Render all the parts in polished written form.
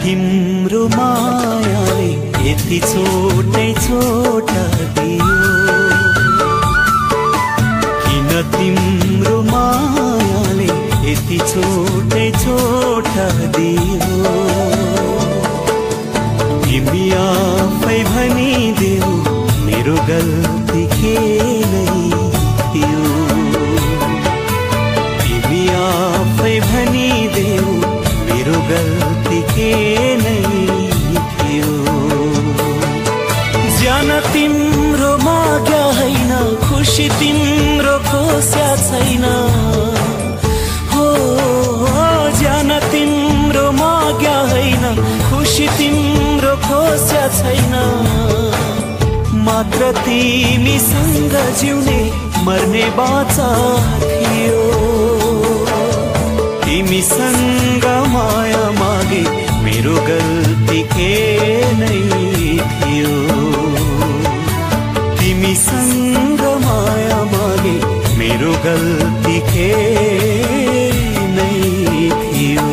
तिम्रो मायाले यति छोटै छोट दियो, किन तिम्रो मायाले यति छोटै छोट दियो। तिमी आफै भनिदेऊ मेरो गल्ती के नै थियो, तिमी आफै भनिदेऊ मेरो गल्ती के नै थियो। ज्यान तिम्रो माग्या हैन, खुसी तिम्रो खोस्या छैन, हो ज्यान तिम्रो माग्या हैन, खुसी तिम्रो खोस्या छैन। मात्र तिमीसँग जिउने मर्ने बाचा थियो, तिमीसँग माया मागे मेरो गल्ती के नै थियो, तिमीसँग माया मागे मेरो गल्ती के नै थियो।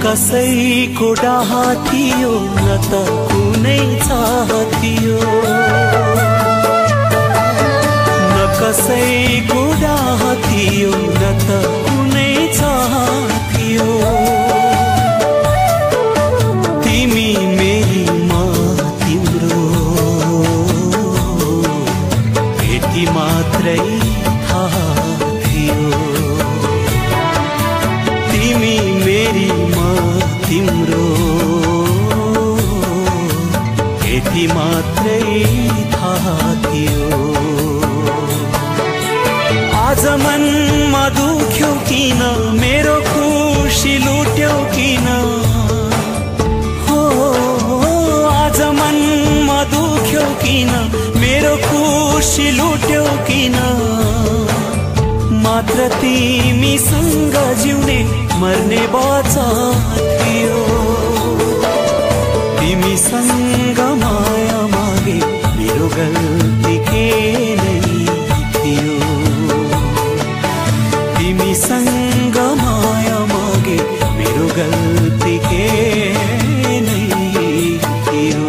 कसैको डाह थियो न त कुनै चाह थियो, न कसैको डाह थियो न त कुनै चाह थियो। तिमी मेरी म तिम्रो यति मात्रै थाहा थियो, तिमी मेरी तिम्रो यति मात्रै थाहा थियो। आज मनमा दुख्यौ किन, मेरो खुसी लुट्यौ किन, हो आज मनमा दुख्यौ किन, मेरो खुसी लुट्यौ किन। मात्र तिमीसँग जिउने मर्ने बाचा थियो, तिमीसँग माया मागे मेरो गल्ती के नै थियो, तिमीसँग माया मागे मेरो गल्ती के नै थियो।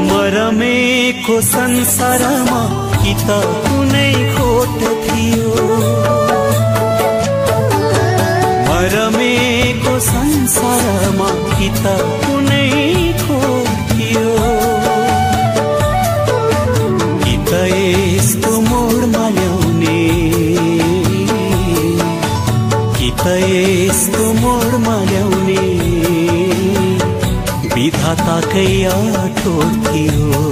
मरमेको संसारमा कि त कुनै खोट थियो, मरमेको संसारमा कि त कुनै खोट थियो। कि त यस्तो मोडमा ल्याउने, कि त यस्तो मोडमा ल्याउने विधाताकै अठोट थियो।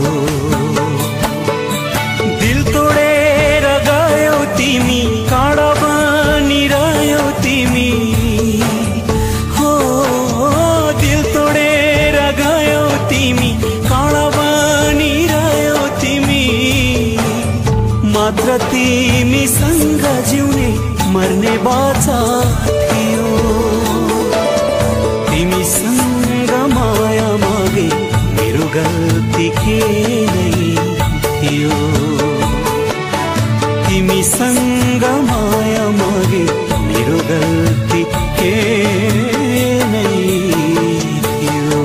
दिल तोडेर गयौ तिमी, काँडा बनिरह्यौ तिमी, हो दिल तोडेर गयौ तिमी, काँडा बनिरह्यौ तिमी। मात्र तिमीसँग जिउने मर्ने बाचा थियो, तिमीसँग माया मागे मेरो गल्ती के नै थियो, तिमीसँग माया मागे मेरो गल्ती के नै थियो।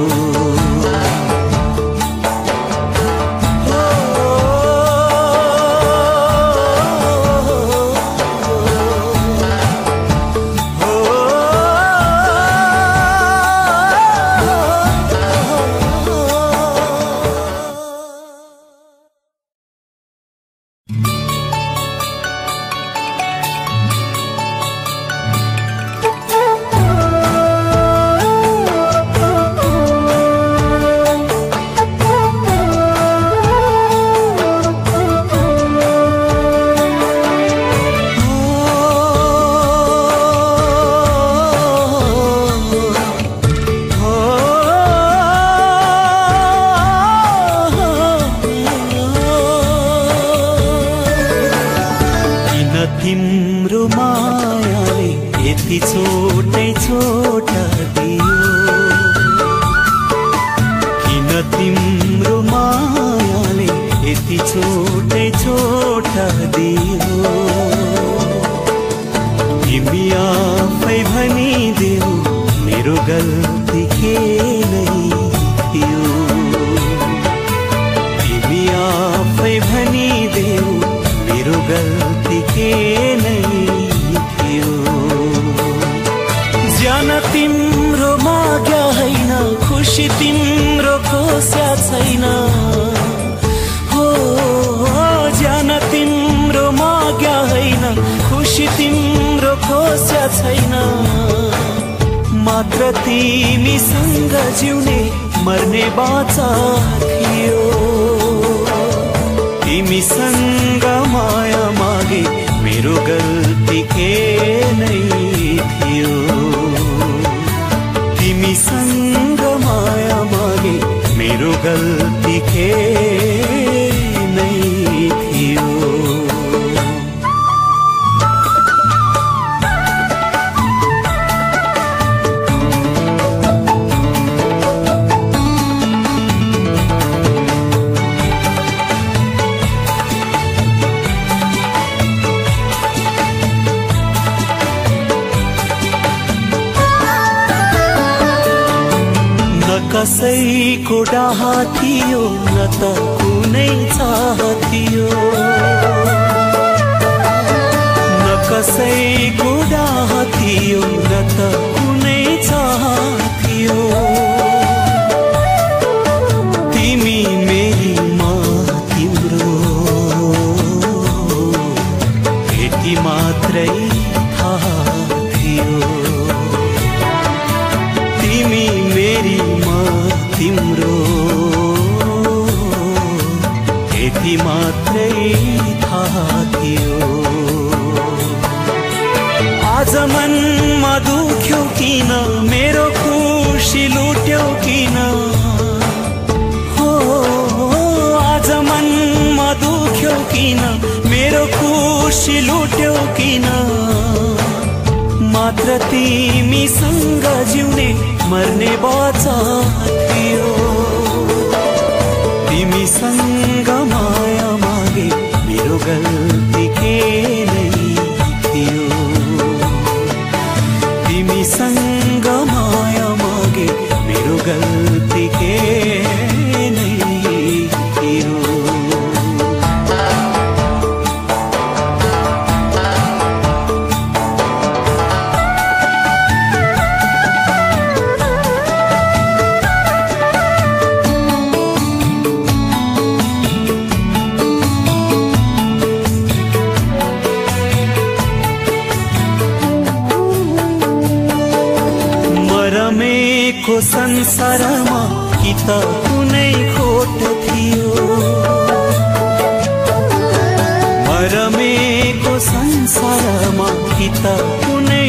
यति छोटै छोटा दियो किन तिम्रो मायाले यति छोटै छोटा दियो तिमी आफै भनिदेऊ मेरो गल्ती के नै थियो तिमी आफै भनिदेऊ मेरो गल्ती के नै थियो ज्यान तिम्रो माग्या हैन खुसी तिम्रो खोस्या छैन हो ज्यान तिम्रो माग्या हैन खुसी तिम्रो खोस्या छैन मात्र तिमीसँग जिउने मर्ने बाचा थियो तिमीसँग माया मागे मेरो गल्ती के नै थियो तिमीसँग माया मागे मेरो गल्ती के नै थियो कसैको डाह थियो न त कुनै चाह थियो न कसैको डाह थियो न त कुनै चाह थियो तिमी मेरी म तिम्रो यति मात्रै थाहा थियो तिमी मेरी तिम्रो यति मात्रै थाहा थियो आज मनमा दुख्यो किन मेरो खुसी लुट्यो किन हो आज मनमा दुख्यो किन मेरो खुसी लुट्यो किन मात्र तिमीसँग जिउने मर्ने बाचा थियो तिमीसँग माया मागे मेरो गल्ती के नै थियो तिमीसँग माया मागे मेरो गल्ती के नै थियो मरमेको संसारमा कि त कुनै खोट थियो मरमेको संसारमा कि त कुनै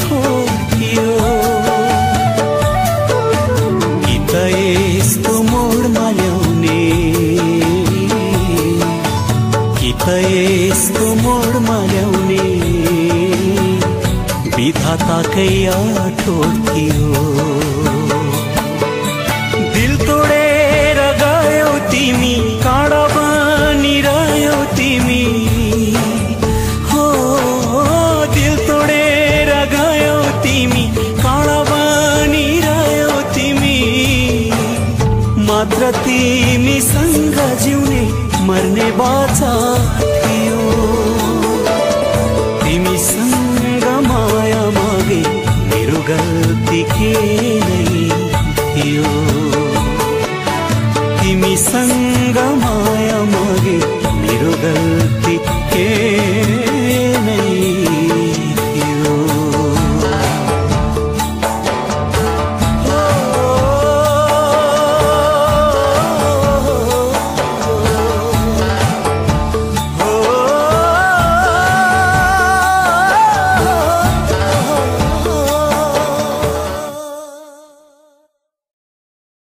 खोट थियो कि त यस्तो मोडमा ल्याउने कि त यस्तो मोडमा ल्याउने विधाताकै आठोट थियो दिल तोडेर गयौ तिमी काँडा बनिरह्यौ तिमी हो दिल तोडेर गयौ तिमी काँडा बनिरह्यौ तिमी मात्र तिमीसँग जिउने मर्ने बाचा थियो तिमीसँग माया मागे मेरो गल्ती के नै थियो तिमीसँग माया मागे मेरो गल्ती के